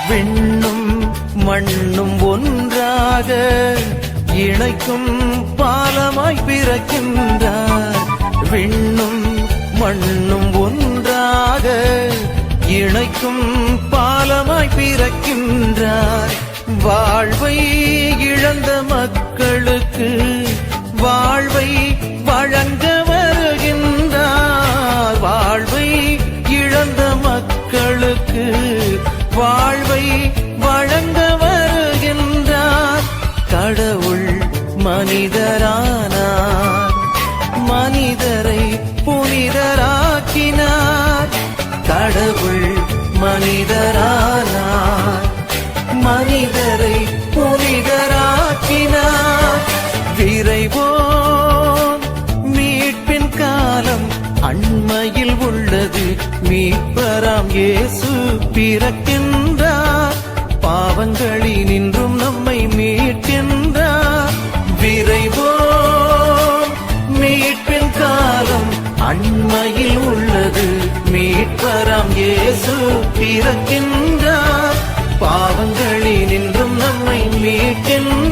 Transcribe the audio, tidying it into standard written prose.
விண்ணும் மண்ணும் ஒன்றாக இணைக்கும் பாலமாய் பிறக்கின்றார். விண்ணும் மண்ணும் ஒன்றாக இணைக்கும் பாலமாய் பிறக்கின்றார். வாழ்வை இழந்த மக்களுக்கு வாழ்வை வழங்க வருகின்றார். வாழ்வை இழந்த மக்களுக்கு வாழ்வை வழங்க வருகின்றார். கடவுள் மனிதரானார், மனிதரை புனிதராக்கினார். கடவுள் மனிதரானார், மனிதரை புனிதராக்கினார். விரைவோம், மீட்பின் காலம் அண்மையில் உள்ளது. மீட்பராம் இயேசு பிறக்கின்றார். பாவங்களினின்றும் நம்மை மீட்கின்றார். விரைவோம், மீட்பின் காலம் அண்மையில் உள்ளது. மீட்பராம் இயேசு பிறக்கின்றார். பாவங்களினின்றும் நம்மை மீட்கின்றார்.